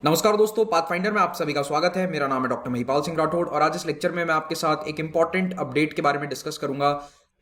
नमस्कार दोस्तों, पाथफाइंडर में आप सभी का स्वागत है। मेरा नाम है डॉक्टर महिपाल सिंह राठौड़ और आज इस लेक्चर में मैं आपके साथ एक इंपॉर्टेंट अपडेट के बारे में डिस्कस करूंगा।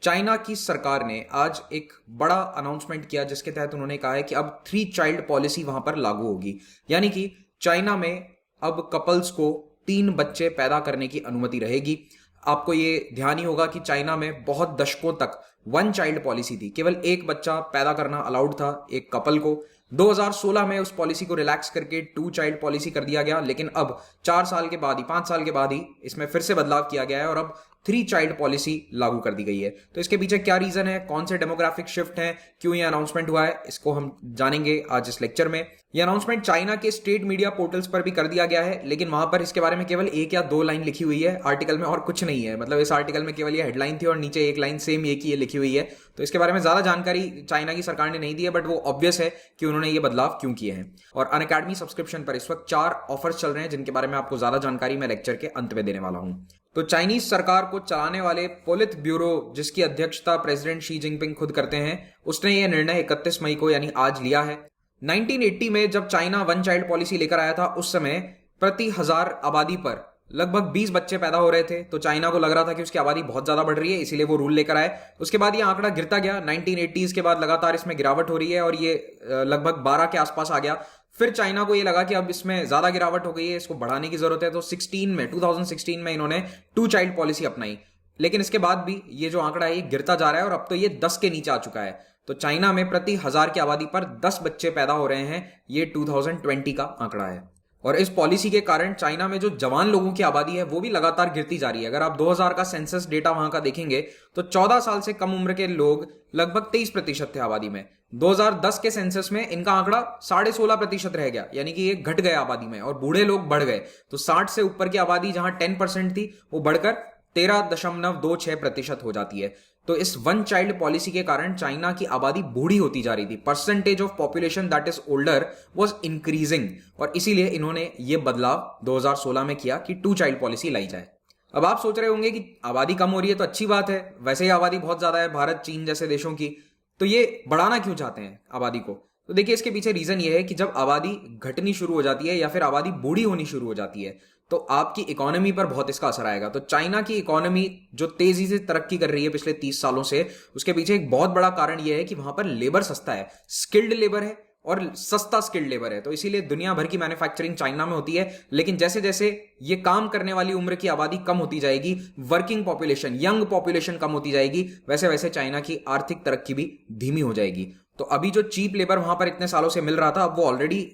चाइना की सरकार ने आज एक बड़ा अनाउंसमेंट किया जिसके तहत उन्होंने कहा है कि अब 3 चाइल्ड पॉलिसी वहां पर लागू होगी, यानी कि चाइना में अब कपल्स को 3 बच्चे पैदा करने की अनुमति रहेगी। आपको ये ध्यान ही होगा कि चाइना में बहुत दशकों तक 1 चाइल्ड पॉलिसी थी, केवल एक बच्चा पैदा करना अलाउड था एक कपल को। 2016 में उस पॉलिसी को रिलैक्स करके 2 चाइल्ड पॉलिसी कर दिया गया, लेकिन अब 4 साल के बाद ही 5 साल के बाद ही इसमें फिर से बदलाव किया गया है और अब 3 चाइल्ड पॉलिसी लागू कर दी गई है। तो इसके पीछे क्या रीजन है, कौन से डेमोग्राफिक शिफ्ट हैं, क्यों ये अनाउंसमेंट हुआ है, इसको हम जानेंगे आज इस लेक्चर में। ये अनाउंसमेंट चाइना के स्टेट मीडिया पोर्टल्स पर भी कर दिया गया है, लेकिन वहां पर इसके बारे में केवल 1 या 2 लाइन लिखी हुई है आर्टिकल में और कुछ नहीं है। मतलब इस आर्टिकल में केवल ये हेडलाइन थी और नीचे एक लाइन सेम एक ही लिखी हुई है। तो इसके बारे में ज्यादा जानकारी चाइना की सरकार ने नहीं दी है, बट वो ऑब्वियस है कि उन्होंने ये बदलाव क्यों किए हैं। और अनअकैडमी सब्सक्रिप्शन पर इस वक्त 4 ऑफर्स चल रहे हैं जिनके बारे में आपको ज्यादा जानकारी मैं लेक्चर के अंत में देने वाला हूं। तो चाइनीज सरकार को चलाने वाले पोलित ब्यूरो, जिसकी अध्यक्षता प्रेसिडेंट शी जिनपिंग खुद करते हैं, उसने यह निर्णय 31 मई को यानी आज लिया है। 1980 में जब चाइना 1 चाइल्ड पॉलिसी लेकर आया था, उस समय प्रति 1000 आबादी पर लगभग 20 बच्चे पैदा हो रहे थे। तो चाइना को लग रहा था कि उसकी आबादी बहुत ज्यादा बढ़ रही है, इसीलिए वो रूल लेकर आए। उसके बाद ये आंकड़ा गिरता गया। 1980s के बाद लगातार इसमें गिरावट हो रही है और ये लगभग 12 के आसपास आ गया। फिर चाइना को ये लगा कि अब इसमें ज्यादा गिरावट हो गई है, इसको बढ़ाने की जरूरत है। तो 2016 में इन्होंने 2 चाइल्ड पॉलिसी अपनाई, लेकिन इसके बाद भी ये जो आंकड़ा है ये गिरता जा रहा है और अब तो ये 10 के नीचे आ चुका है। तो चाइना में प्रति 1000 की आबादी पर 10 बच्चे पैदा हो रहे हैं, ये 2020 का आंकड़ा है। और इस पॉलिसी के कारण चाइना में जो जवान लोगों की आबादी है वो भी लगातार गिरती जा रही है। अगर आप 2000 का सेंसस डेटा वहां का देखेंगे तो 14 साल से कम उम्र के लोग लगभग 23% थे आबादी में। 2010 के सेंसस में इनका आंकड़ा 16.5% रह गया, यानी कि ये घट गया आबादी में, और बूढ़े लोग बढ़ गए। तो 60 से ऊपर की आबादी जहां 10% थी वो बढ़कर 13.26% हो जाती है। तो इस 1 चाइल्ड पॉलिसी के कारण चाइना की आबादी बूढ़ी होती जा रही थी। Percentage of population that is older was increasing, और इसीलिए इन्होंने ये बदलाव 2016 में किया कि 2 चाइल्ड पॉलिसी लाई जाए। अब आप सोच रहे होंगे कि आबादी कम हो रही है तो अच्छी बात है, वैसे ही आबादी बहुत ज्यादा है भारत, चीन जैसे देशों की, तो ये बढ़ाना क्यों चाहते हैं आबादी को? तो देखिए, इसके पीछे रीजन ये है कि जब आबादी घटनी शुरू हो जाती है या फिर आबादी बूढ़ी होनी शुरू हो जाती है तो आपकी इकोनॉमी पर बहुत इसका असर आएगा। तो चाइना की इकोनॉमी जो तेजी से तरक्की कर रही है पिछले 30 सालों से, उसके पीछे एक बहुत बड़ा कारण यह है कि वहां पर लेबर सस्ता है, स्किल्ड लेबर है और सस्ता स्किल्ड लेबर है। तो इसीलिए दुनिया भर की मैन्युफैक्चरिंग चाइना में होती है। लेकिन जैसे जैसे ये काम करने वाली उम्र की आबादी कम होती जाएगी, वर्किंग पॉपुलेशन, यंग पॉपुलेशन कम होती जाएगी, वैसे वैसे चाइना की आर्थिक तरक्की भी धीमी हो जाएगी। तो अभी जो चीप लेबर वहां पर इतने सालों से मिल रहा था, अब वो ऑलरेडी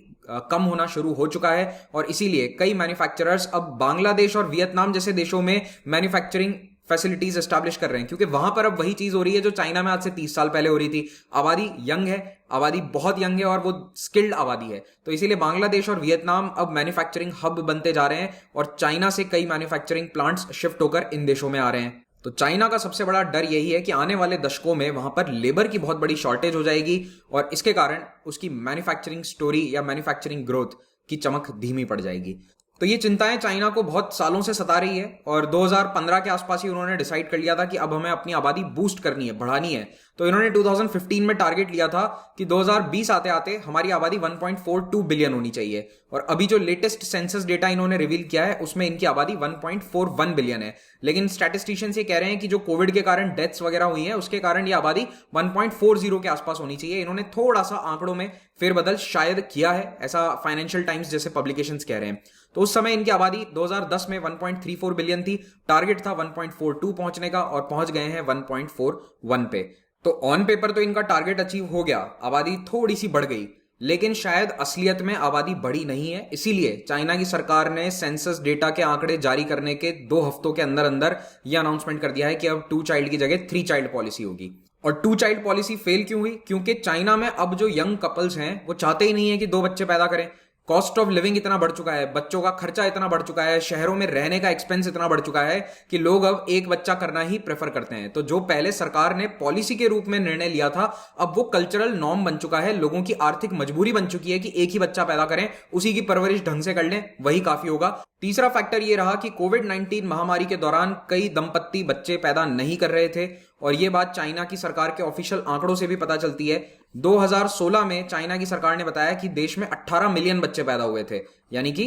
कम होना शुरू हो चुका है। और इसीलिए कई मैन्युफैक्चरर्स अब बांग्लादेश और वियतनाम जैसे देशों में मैन्युफैक्चरिंग फैसिलिटीज एस्टैब्लिश कर रहे हैं, क्योंकि वहां पर अब वही चीज हो रही है जो चाइना में आज से 30 साल पहले हो रही थी। आबादी यंग है, आबादी बहुत यंग है और वो स्किल्ड आबादी है। तो इसीलिए बांग्लादेश और वियतनाम अब मैन्युफैक्चरिंग हब बनते जा रहे हैं और चाइना से कई मैन्युफैक्चरिंग प्लांट्स शिफ्ट होकर इन देशों में आ रहे हैं। तो चाइना का सबसे बड़ा डर यही है कि आने वाले दशकों में वहां पर लेबर की बहुत बड़ी शॉर्टेज हो जाएगी और इसके कारण उसकी मैन्युफैक्चरिंग स्टोरी या मैन्युफैक्चरिंग ग्रोथ की चमक धीमी पड़ जाएगी। तो ये चिंताएं चाइना को बहुत सालों से सता रही है और 2015 के आसपास ही उन्होंने डिसाइड कर लिया था कि अब हमें अपनी आबादी बूस्ट करनी है, बढ़ानी है। तो इन्होंने 2015 में टारगेट लिया था कि 2020 आते आते हमारी आबादी 1.42 बिलियन होनी चाहिए, और अभी जो लेटेस्ट सेंसस डेटा इन्होंने रिवील किया है उसमें इनकी आबादी 1.41 बिलियन है। लेकिन स्टैटिस्टिशियंस ये कह रहे हैं कि जो कोविड के कारण डेथ्स वगैरह हुई हैं उसके कारण ये आबादी 1.40 के आसपास होनी चाहिए। इन्होंने थोड़ा सा आंकड़ों में फेरबदल शायद किया है, ऐसा फाइनेंशियल टाइम्स जैसे पब्लिकेशंस कह रहे हैं। तो उस समय इनकी आबादी 2010 में 1.34 बिलियन थी, टारगेट था 1.42 पहुंचने का और पहुंच गए हैं 1.41 पे। तो ऑन पेपर तो इनका टारगेट अचीव हो गया, आबादी थोड़ी सी बढ़ गई, लेकिन शायद असलियत में आबादी बढ़ी नहीं है। इसीलिए चाइना की सरकार ने सेंसस डेटा के आंकड़े जारी करने के 2 हफ्तों के अंदर अंदर यह अनाउंसमेंट कर दिया है कि अब 2 चाइल्ड की जगह 3 चाइल्ड पॉलिसी होगी। और 2 चाइल्ड पॉलिसी फेल क्यों हुई? क्योंकि चाइना में अब जो यंग कपल्स हैं वो चाहते ही नहीं है कि 2 बच्चे पैदा करें। कॉस्ट ऑफ लिविंग इतना बढ़ चुका है, बच्चों का खर्चा इतना बढ़ चुका है, शहरों में रहने का एक्सपेंस इतना बढ़ चुका है कि लोग अब एक बच्चा करना ही प्रेफर करते हैं। तो जो पहले सरकार ने पॉलिसी के रूप में निर्णय लिया था, अब वो कल्चरल नॉर्म बन चुका है। लोगों की आर्थिक मजबूरी बन चुकी है कि एक ही बच्चा पैदा करें, उसी की परवरिश ढंग से कर लें, वही काफी होगा। तीसरा फैक्टर ये रहा कि कोविड-19 महामारी के दौरान कई दंपत्ति बच्चे पैदा नहीं कर रहे थे, और ये बात चाइना की सरकार के ऑफिशियल आंकड़ों से भी पता चलती है। 2016 में चाइना की सरकार ने बताया कि देश में 18 मिलियन बच्चे पैदा हुए थे, यानी कि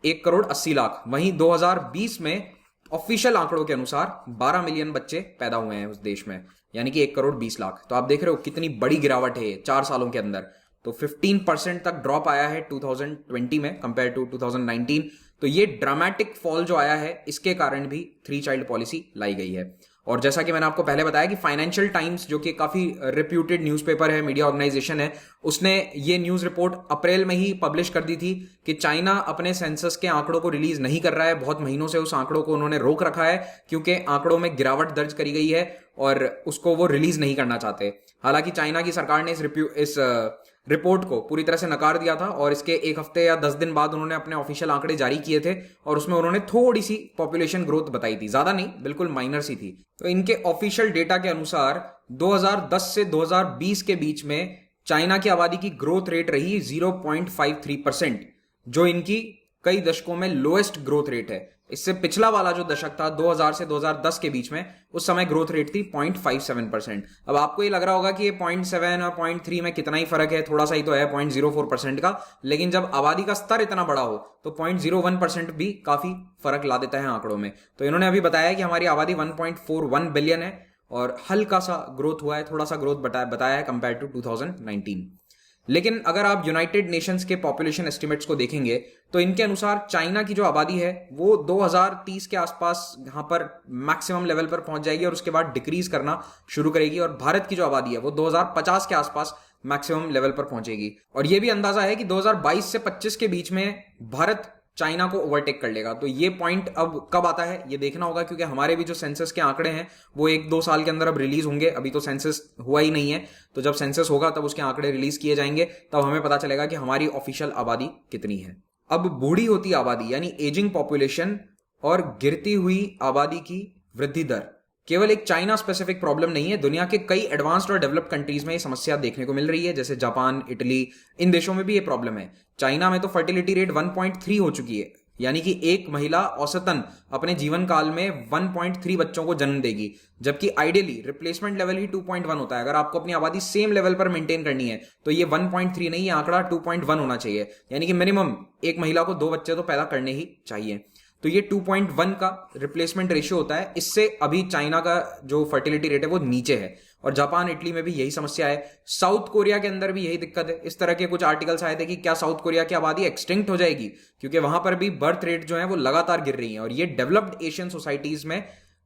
1,80,00,000। वहीं 2020 में ऑफिशियल आंकड़ों के अनुसार 12 मिलियन बच्चे पैदा हुए हैं उस देश में, यानी कि 1,20,00,000। तो आप देख रहे हो कितनी बड़ी गिरावट है 4 सालों के अंदर। तो 15% तक ड्रॉप आया है 2020 में कंपेयर टू 2019। तो ये ड्रामेटिक फॉल जो आया है, इसके कारण भी 3 चाइल्ड पॉलिसी लाई गई है। और जैसा कि मैंने आपको पहले बताया कि फाइनेंशियल टाइम्स, जो कि काफी रेप्यूटेड न्यूज़पेपर है, मीडिया ऑर्गेनाइजेशन है, उसने ये न्यूज रिपोर्ट अप्रैल में ही पब्लिश कर दी थी कि चाइना अपने सेंसस के आंकड़ों को रिलीज नहीं कर रहा है। बहुत महीनों से उस आंकड़ों को उन्होंने रोक रखा है क्योंकि आंकड़ों में गिरावट दर्ज करी गई है और उसको वो रिलीज नहीं करना चाहते। हालांकि चाइना की सरकार ने इस रिपोर्ट को पूरी तरह से नकार दिया था और इसके 1 हफ्ते या 10 दिन बाद उन्होंने अपने ऑफिशियल आंकड़े जारी किए थे और उसमें उन्होंने थोड़ी सी पॉपुलेशन ग्रोथ बताई थी, ज्यादा नहीं, बिल्कुल माइनर सी थी। तो इनके ऑफिशियल डेटा के अनुसार 2010 से 2020 के बीच में चाइना की आबादी की ग्रोथ रेट रही 0.53%, जो इनकी कई दशकों में लोएस्ट ग्रोथ रेट है। इससे पिछला वाला जो दशक था 2000 से 2010 के बीच में, उस समय ग्रोथ रेट थी 0.57%। अब आपको ये लग रहा होगा कि ये 0.7 और 0.3 में कितना ही फर्क है, थोड़ा सा ही तो है 0.04% का, लेकिन जब आबादी का स्तर इतना बड़ा हो तो 0.01% भी काफी फर्क ला देता है आंकड़ों में। तो इन्होंने अभी बताया कि हमारी आबादी 1.41 बिलियन है और हल्का सा ग्रोथ हुआ है, थोड़ा सा ग्रोथ बताया है कंपेयर टू 2019। लेकिन अगर आप यूनाइटेड नेशंस के पॉपुलेशन एस्टिमेट्स को देखेंगे तो इनके अनुसार चाइना की जो आबादी है वो 2030 के आसपास यहां पर मैक्सिमम लेवल पर पहुंच जाएगी और उसके बाद डिक्रीज करना शुरू करेगी, और भारत की जो आबादी है वो 2050 के आसपास मैक्सिमम लेवल पर पहुंचेगी। और यह भी अंदाजा है कि 2022 से 25 के बीच में भारत चाइना को ओवरटेक कर लेगा। तो ये पॉइंट अब कब आता है ये देखना होगा, क्योंकि हमारे भी जो सेंसस के आंकड़े हैं वो 1-2 साल के अंदर अब रिलीज होंगे। अभी तो सेंसस हुआ ही नहीं है, तो जब सेंसस होगा तब उसके आंकड़े रिलीज किए जाएंगे, तब हमें पता चलेगा कि हमारी ऑफिशियल आबादी कितनी है। अब बूढ़ी होती आबादी यानी एजिंग पॉपुलेशन और गिरती हुई आबादी की वृद्धि दर केवल एक चाइना स्पेसिफिक प्रॉब्लम नहीं है, दुनिया के कई एडवांस्ड और डेवलप्ड कंट्रीज में ये समस्या देखने को मिल रही है, जैसे जापान, इटली, इन देशों में भी ये प्रॉब्लम है। चाइना में तो फर्टिलिटी रेट 1.3 हो चुकी है, यानी कि एक महिला औसतन अपने जीवन काल में 1.3 बच्चों को जन्म देगी, जबकि आइडियली रिप्लेसमेंट लेवल ही 2.1 होता है। अगर आपको अपनी आबादी सेम लेवल पर मेंटेन करनी है तो ये 1.3 नहीं, ये आंकड़ा 2.1 होना चाहिए, यानी कि मिनिमम एक महिला को 2 बच्चे तो पैदा करने ही चाहिए। तो ये 2.1 का रिप्लेसमेंट रेशियो होता है। इससे अभी चाइना का जो फर्टिलिटी रेट है वो नीचे है, और जापान, इटली में भी यही समस्या है। साउथ कोरिया के अंदर भी यही दिक्कत है। इस तरह के कुछ आर्टिकल्स आए थे कि क्या साउथ कोरिया की आबादी एक्सटिंक्ट हो जाएगी, क्योंकि वहां पर भी बर्थ रेट जो है वो लगातार गिर रही है, और ये डेवलप्ड एशियन सोसाइटीज में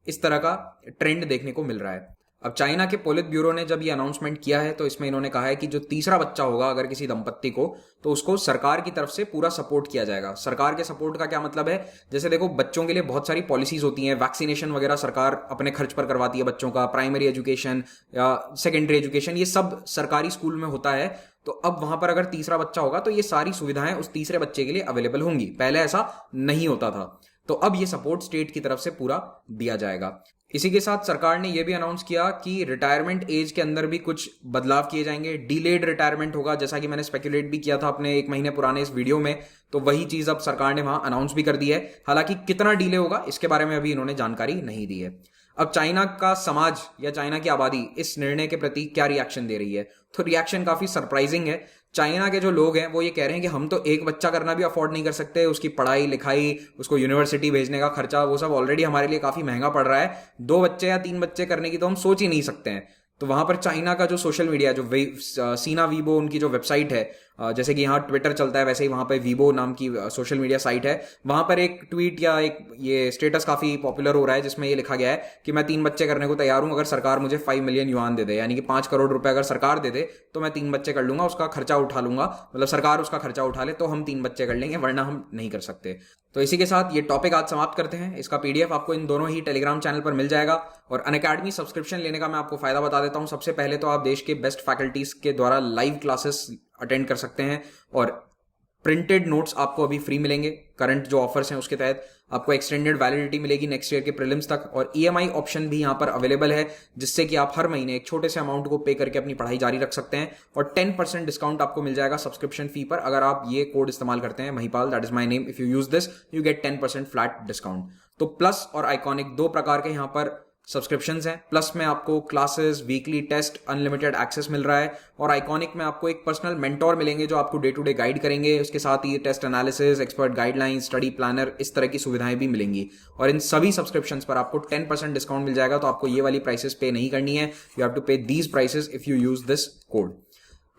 इस तरह का ट्रेंड देखने को मिल रहा है। अब चाइना के पोलित ब्यूरो ने जब ये अनाउंसमेंट किया है तो इसमें इन्होंने कहा है कि जो तीसरा बच्चा होगा अगर किसी दंपत्ति को, तो उसको सरकार की तरफ से पूरा सपोर्ट किया जाएगा। सरकार के सपोर्ट का क्या मतलब है, जैसे देखो बच्चों के लिए बहुत सारी पॉलिसीज होती हैं, वैक्सीनेशन वगैरह सरकार अपने खर्च पर करवाती है बच्चों का, प्राइमरी एजुकेशन या सेकेंडरी एजुकेशन, ये सब सरकारी स्कूल में होता है। तो अब वहां पर अगर तीसरा बच्चा होगा तो ये सारी सुविधाएं उस तीसरे बच्चे के लिए अवेलेबल होंगी, पहले ऐसा नहीं होता था। तो अब ये सपोर्ट स्टेट की तरफ से पूरा दिया जाएगा। इसी के साथ सरकार ने यह भी अनाउंस किया कि रिटायरमेंट एज के अंदर भी कुछ बदलाव किए जाएंगे। डिलेड रिटायरमेंट होगा, जैसा कि मैंने स्पेक्युलेट भी किया था अपने 1 महीने पुराने इस वीडियो में, तो वही चीज अब सरकार ने वहां अनाउंस भी कर दी है। हालांकि कितना डिले होगा इसके बारे में अभी इन्होंने जानकारी नहीं दी है। अब चाइना का समाज या चाइना की आबादी इस निर्णय के प्रति क्या रिएक्शन दे रही है, तो रिएक्शन काफी सरप्राइजिंग है। चाइना के जो लोग हैं वो ये कह रहे हैं कि हम तो एक बच्चा करना भी अफोर्ड नहीं कर सकते, उसकी पढ़ाई लिखाई, उसको यूनिवर्सिटी भेजने का खर्चा, वो सब ऑलरेडी हमारे लिए काफी महंगा पड़ रहा है। 2 बच्चे या 3 बच्चे करने की तो हम सोच ही नहीं सकते हैं। तो वहां पर चाइना का जो सोशल मीडिया, जो सीना वीबो उनकी जो वेबसाइट है, जैसे कि यहाँ ट्विटर चलता है वैसे ही वहां पर वीबो नाम की सोशल मीडिया साइट है, वहां पर एक ट्वीट या एक ये स्टेटस काफी पॉपुलर हो रहा है जिसमें ये लिखा गया है कि मैं 3 बच्चे करने को तैयार हूं, अगर सरकार मुझे 5 मिलियन युआन दे दे, यानी कि 5 करोड़ रुपए अगर सरकार दे दे तो मैं 3 बच्चे कर लूंगा, उसका खर्चा उठा लूंगा, मतलब सरकार उसका खर्चा उठा ले तो हम 3 बच्चे कर लेंगे, वरना हम नहीं कर सकते। तो इसी के साथ ये टॉपिक आज समाप्त करते हैं। इसका पीडीएफ आपको इन दोनों ही टेलीग्राम चैनल पर मिल जाएगा, और अनअकैडमी सब्सक्रिप्शन लेने का मैं आपको फायदा बता देता हूं। सबसे पहले तो आप देश के बेस्ट फैकल्टीज के द्वारा लाइव क्लासेस अटेंड कर सकते हैं, और प्रिंटेड नोट्स आपको अभी फ्री मिलेंगे करंट जो ऑफर्स हैं उसके तहत। आपको एक्सटेंडेड वैलिडिटी मिलेगी नेक्स्ट ईयर के प्रीलिम्स तक, और ईएमआई ऑप्शन भी यहाँ पर अवेलेबल है, जिससे कि आप हर महीने एक छोटे से अमाउंट को पे करके अपनी पढ़ाई जारी रख सकते हैं। और 10% डिस्काउंट आपको मिल जाएगा सब्सक्रिप्शन फी पर अगर आप ये कोड इस्तेमाल करते हैं, Mahipal, that is my name, if you use this you get 10% flat discount. तो प्लस और आइकॉनिक दो प्रकार के यहाँ पर सब्सक्रिप्शंस हैं। प्लस में आपको classes, weekly test, unlimited access मिल रहा है, और आइकॉनिक में आपको एक पर्सनल मेंटोर मिलेंगे जो आपको डे टू डे गाइड करेंगे। उसके साथ ही test analysis, expert guidelines, study planner, इस तरह की सुविधाएं भी मिलेंगी। और इन सभी सब्सक्रिप्शंस पर आपको 10% डिस्काउंट मिल जाएगा। तो आपको ये वाली प्राइसेस पे नहीं करनी है, यू हैव टू पे these prices if you use this code.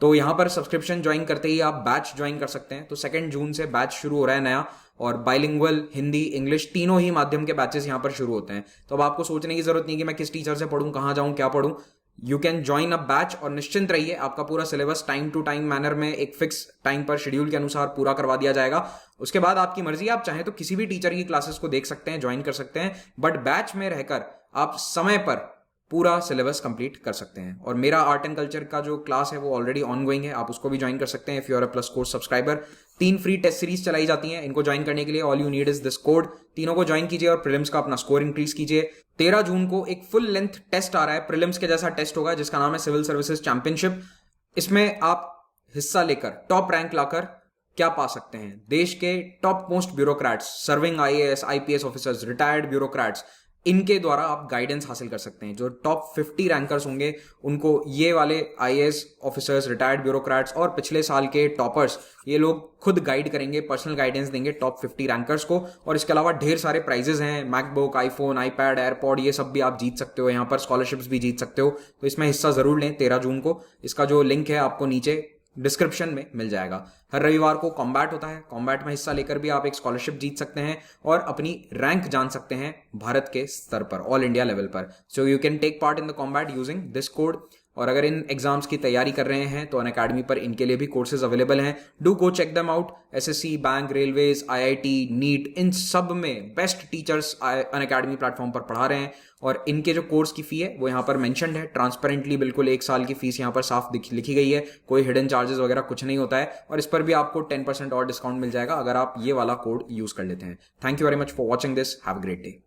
तो यहां पर सब्सक्रिप्शन ज्वाइन करते ही आप बैच ज्वाइन कर सकते हैं। तो 2 जून से बैच शुरू हो रहा है नया, और बाइलिंगुअल हिंदी इंग्लिश तीनों ही माध्यम के बैचेस यहां पर शुरू होते हैं। तो अब आपको सोचने की जरूरत नहीं कि मैं किस टीचर से पढ़ूं, कहां जाऊं, क्या पढ़ूं। You can join a batch और निश्चिंत रहिए, आपका पूरा syllabus time to time manner में एक फिक्स टाइम पर शेड्यूल के अनुसार पूरा करवा दिया जाएगा। उसके बाद आपकी मर्जी, आप चाहें तो किसी भी टीचर की क्लासेस को देख सकते हैं, ज्वाइन कर सकते हैं, बट बैच में रहकर आप समय पर पूरा सिलेबस कंप्लीट कर सकते हैं। और मेरा आर्ट एंड कल्चर का जो क्लास है वो ऑलरेडी ऑनगोइंग है, आप उसको भी ज्वाइन कर सकते हैं if you are a plus course subscriber. 3 free test series चलाई जाती हैं, इनको ज्वाइन करने के लिए all you need is this code. तीनों को ज्वाइन कीजिए और प्रीलिम्स का अपना स्कोर इंक्रीज कीजिए। 13 जून को एक फुल लेंथ टेस्ट आ रहा है, प्रीलिम्स के जैसा टेस्ट होगा, जिसका नाम है सिविल सर्विसेज चैंपियनशिप। इसमें आप हिस्सा लेकर टॉप रैंक लाकर क्या पा सकते हैं, देश के top most bureaucrats, serving IAS IPS officers, retired bureaucrats, इनके द्वारा आप गाइडेंस हासिल कर सकते हैं। जो टॉप 50 रैंकर्स होंगे उनको ये वाले आईएएस ऑफिसर्स, रिटायर्ड ब्यूरोक्रेट्स और पिछले साल के टॉपर्स, ये लोग खुद गाइड करेंगे, पर्सनल गाइडेंस देंगे टॉप 50 रैंकर्स को। और इसके अलावा ढेर सारे प्राइजेस हैं, मैकबुक, आईफोन, आईपैड, एयरपॉड, ये सब भी आप जीत सकते हो। यहाँ पर स्कॉलरशिप्स भी जीत सकते हो। तो इसमें हिस्सा जरूर लें 13 जून को। इसका जो लिंक है आपको नीचे डिस्क्रिप्शन में मिल जाएगा। हर रविवार को कॉम्बैट होता है, कॉम्बैट में हिस्सा लेकर भी आप एक स्कॉलरशिप जीत सकते हैं और अपनी रैंक जान सकते हैं भारत के स्तर पर, ऑल इंडिया लेवल पर। So you can take part in the combat using this code. और अगर इन एग्जाम्स की तैयारी कर रहे हैं तो अनअकैडमी पर इनके लिए भी कोर्सेज अवेलेबल हैं, do go check them out. SSC, bank, railways, IIT, NEET, इन सब में बेस्ट टीचर्स अनअकैडमी प्लेटफॉर्म पर पढ़ा रहे हैं। और इनके जो कोर्स की फी है वो यहाँ पर मेंशन्ड है ट्रांसपेरेंटली, बिल्कुल 1 साल की फीस यहाँ पर साफ लिखी गई है, कोई हिडन चार्जेस वगैरह कुछ नहीं होता है। और इस पर भी आपको 10% और डिस्काउंट मिल जाएगा अगर आप ये वाला कोड यूज कर लेते हैं। Thank you very much for watching this, have a great day.